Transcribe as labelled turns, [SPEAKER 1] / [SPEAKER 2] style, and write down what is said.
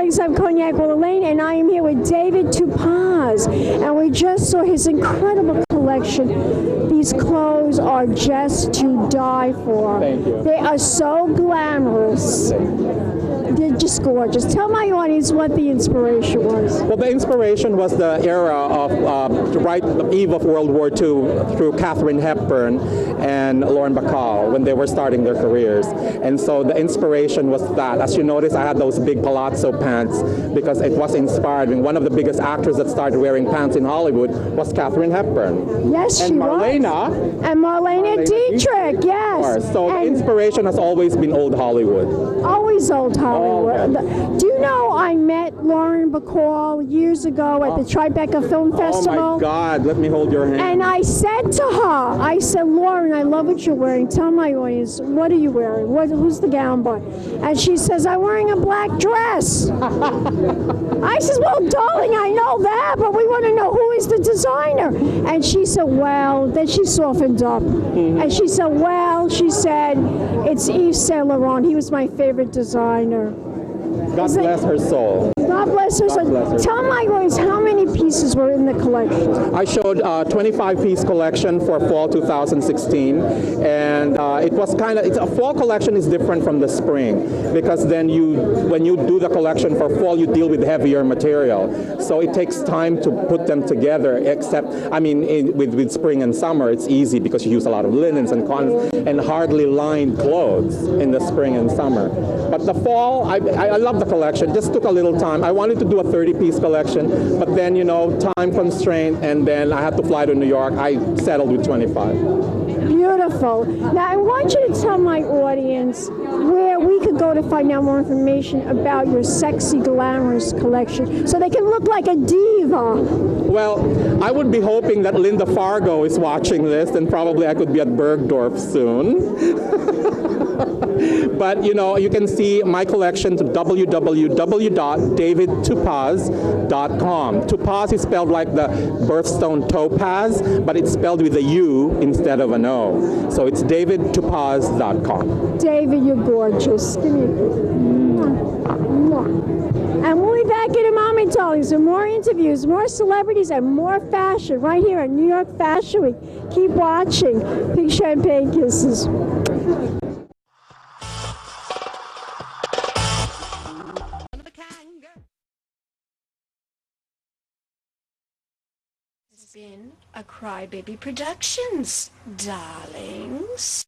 [SPEAKER 1] colleagues, I'm Cognac Wellerlane, and I am here with David Tupaz, and we just saw his incredible collection. These clothes are just to die for.
[SPEAKER 2] Thank you.
[SPEAKER 1] They are so glamorous. They're just gorgeous. Tell my audience what the inspiration was.
[SPEAKER 2] Well, the inspiration was the era of right the eve of World War II through Katharine Hepburn and Lauren Bacall when they were starting their careers. And so the inspiration was that. As you notice, I had those big palazzo pants because it was inspired. I mean, one of the biggest actors that started wearing pants in Hollywood was Katharine Hepburn.
[SPEAKER 1] Yes,
[SPEAKER 2] and
[SPEAKER 1] she
[SPEAKER 2] Marlena,
[SPEAKER 1] was. And Marlena Dietrich, yes.
[SPEAKER 2] So the inspiration has always been old Hollywood.
[SPEAKER 1] Always old Hollywood.
[SPEAKER 2] Oh,
[SPEAKER 1] do you know I met Lauren Bacall years ago at the Tribeca Film Festival?
[SPEAKER 2] Oh my God, let me hold your hand.
[SPEAKER 1] And I said to her, I said, Lauren, I love what you're wearing. Tell my audience, what are you wearing? Who's the gown by? And she says, I'm wearing a black dress. I says, well, darling, I know that, but we want to know who is the designer. And she said, well, then she softened up. And she said, well, she said, it's Yves Saint Laurent. He was my favorite designer.
[SPEAKER 2] God bless her soul.
[SPEAKER 1] God bless her soul. Tell my audience how many pieces were in the collection.
[SPEAKER 2] I showed a 25-piece collection for fall 2016, and it was a fall collection is different from the spring because then when you do the collection for fall, you deal with heavier material, so it takes time to put them together. Except, I mean, with spring and summer, it's easy because you use a lot of linens and cottons and hardly lined clothes in the spring and summer. But the fall, I love the collection. Just took a little time. I wanted to do a 30-piece collection, but then, time constraint, and then I had to fly to New York. I settled with 25.
[SPEAKER 1] Beautiful. Now, I want you to tell my audience where we could go to find out more information about your sexy, glamorous collection so they can look like a diva.
[SPEAKER 2] Well, I would be hoping that Linda Fargo is watching this, and probably I could be at Bergdorf soon. But, you can see my collection to www.davidtupaz.com. Tupaz is spelled like the birthstone topaz, but it's spelled with a U instead of an O. So it's davidtupaz.com.
[SPEAKER 1] David, you're gorgeous. Give me a kiss. And we'll be back in a moment, darlings, with more interviews, more celebrities, and more fashion right here at New York Fashion Week. Keep watching. Big champagne kisses.
[SPEAKER 3] Been a Crybaby Productions, darlings.